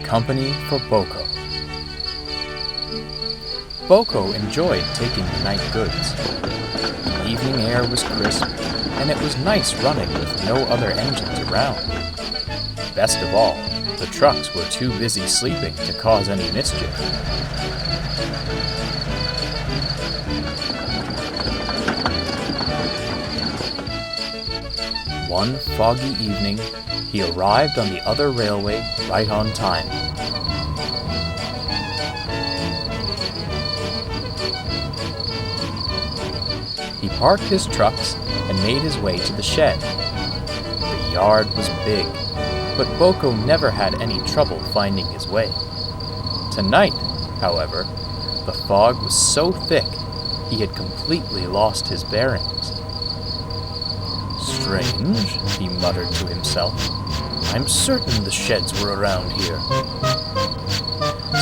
Company for Boco. Boco enjoyed taking the night goods. The evening air was crisp, and it was nice running with no other engines around. Best of all, the trucks were too busy sleeping to cause any mischief. One foggy evening, he arrived on the other railway right on time. He parked his trucks and made his way to the shed. The yard was big, but Boco never had any trouble finding his way. Tonight, however, the fog was so thick he had completely lost his bearings. "Strange," he muttered to himself. "I'm certain the sheds were around here."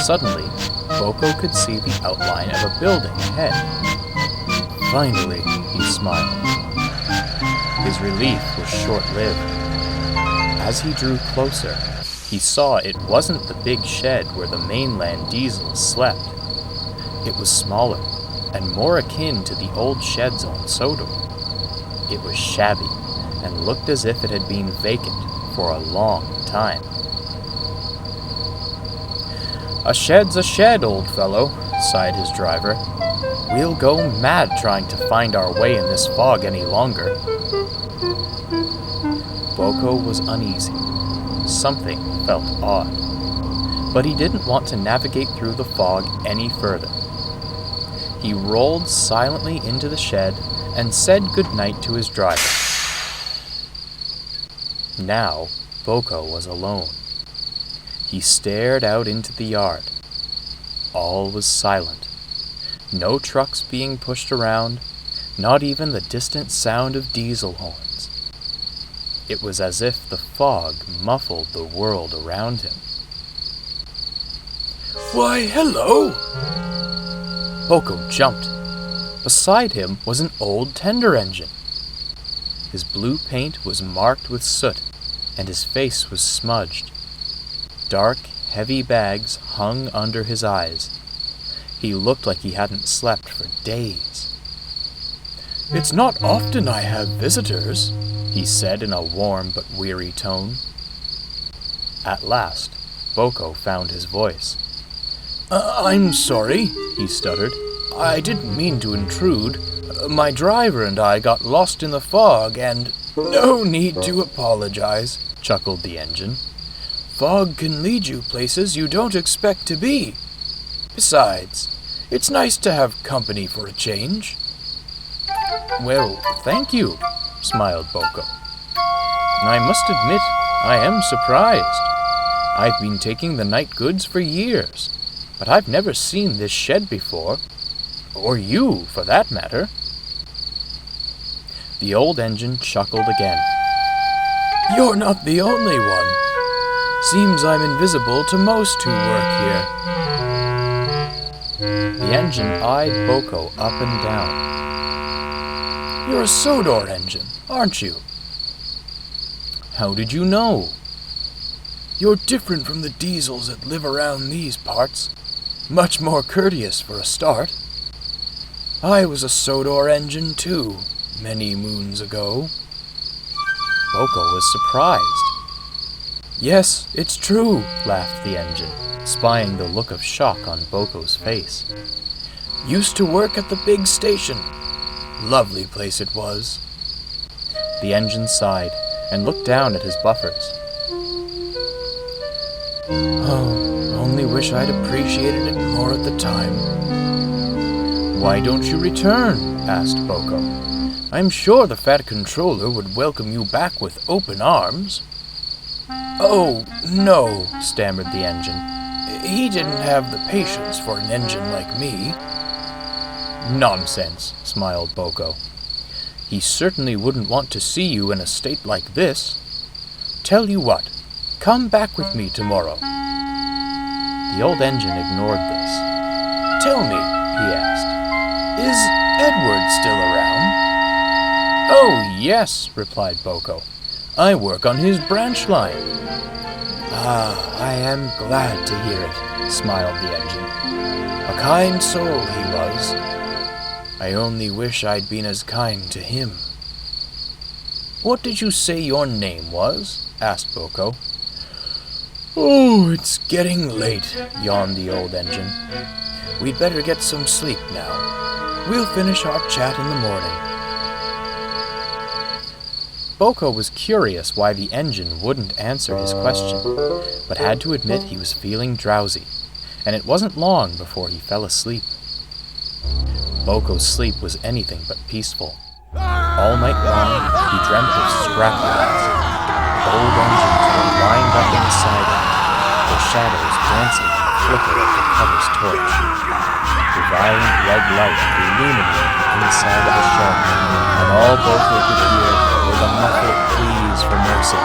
Suddenly, Boco could see the outline of a building ahead. Finally, he smiled. His relief was short-lived. As he drew closer, he saw it wasn't the big shed where the mainland diesels slept. It was smaller and more akin to the old sheds on Sodor. It was shabby and looked as if it had been vacant for a long time. "A shed's a shed, old fellow," sighed his driver. "We'll go mad trying to find our way in this fog any longer." Boco was uneasy. Something felt odd. But he didn't want to navigate through the fog any further. He rolled silently into the shed and said goodnight to his driver. Now, Boco was alone. He stared out into the yard. All was silent. No trucks being pushed around, not even the distant sound of diesel horns. It was as if the fog muffled the world around him. "Why, hello!" Boco jumped. Beside him was an old tender engine. His blue paint was marked with soot, and his face was smudged. Dark, heavy bags hung under his eyes. He looked like he hadn't slept for days. "It's not often I have visitors," he said in a warm but weary tone. At last, Boco found his voice. "I'm sorry," he stuttered. "I didn't mean to intrude. My driver and I got lost in the fog and—" "No need to apologize," chuckled the engine. "Fog can lead you places you don't expect to be. Besides, it's nice to have company for a change." "Well, thank you," smiled Boco. "I must admit, I am surprised. I've been taking the night goods for years, but I've never seen this shed before. Or you, for that matter." The old engine chuckled again. "You're not the only one. Seems I'm invisible to most who work here." The engine eyed Boco up and down. "You're a Sodor engine, aren't you?" "How did you know?" "You're different from the diesels that live around these parts. Much more courteous for a start. I was a Sodor engine too, many moons ago." Boco was surprised. "Yes, it's true," laughed the engine, spying the look of shock on Boco's face. "Used to work at the big station. Lovely place it was." The engine sighed and looked down at his buffers. "Oh, only wish I'd appreciated it more at the time." "Why don't you return?" asked Boco. "I'm sure the fat controller would welcome you back with open arms." "Oh, no," stammered the engine. "He didn't have the patience for an engine like me." "Nonsense," smiled Boco. "He certainly wouldn't want to see you in a state like this. Tell you what, come back with me tomorrow." The old engine ignored this. "Tell me," he asked, "is Edward still around?" "Oh, yes," replied Boco. "I work on his branch line." I am glad to hear it, smiled the engine. A kind soul he was. I only wish I'd been as kind to him. What did you say your name was? Asked Boco. Oh, it's getting late, yawned the old engine. We'd better get some sleep now. We'll finish our chat in the morning. Boco was curious why the engine wouldn't answer his question, but had to admit he was feeling drowsy, and it wasn't long before he fell asleep. Boco's sleep was anything but peaceful. All night long, he dreamt of scrappy rats. Old engines were lined up inside him, their shadows glancing in the flicker of the cover's torch. The violent red light illuminated the inside of the shed, and all Boco could hear were the muffled pleas for mercy,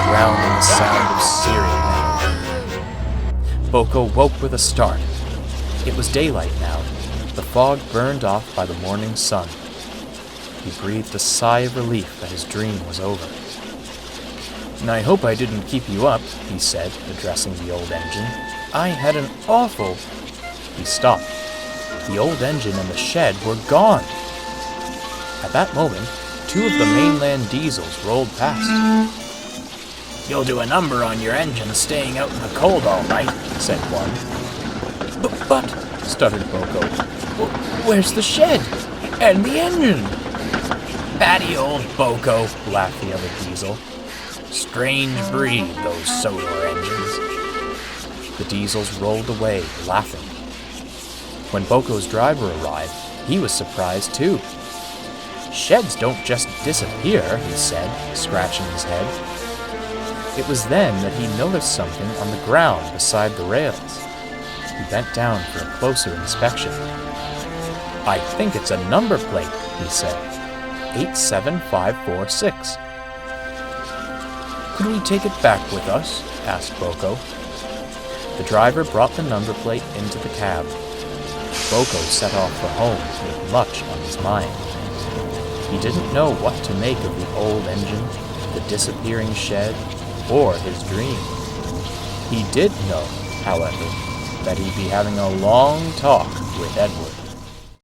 drowned in the sound of searing metal. Boco woke with a start. It was daylight now, the fog burned off by the morning sun. He breathed a sigh of relief that his dream was over. I hope I didn't keep you up, he said, addressing the old engine. I had an awful... He stopped. The old engine and the shed were gone. At that moment, two of the mainland diesels rolled past. You'll do a number on your engine staying out in the cold all night, said one. But, stuttered Boco, where's the shed? And the engine? Batty old Boco, laughed the other diesel. Strange breed, those Sodor engines. The diesels rolled away, laughing. When Boco's driver arrived, he was surprised too. Sheds don't just disappear, he said, scratching his head. It was then that he noticed something on the ground beside the rails. He bent down for a closer inspection. I think it's a number plate, he said. 87546. Could we take it back with us? Asked Boco. The driver brought the number plate into the cab. Boco set off for home with much on his mind. He didn't know what to make of the old engine, the disappearing shed, or his dream. He did know, however, that he'd be having a long talk with Edward.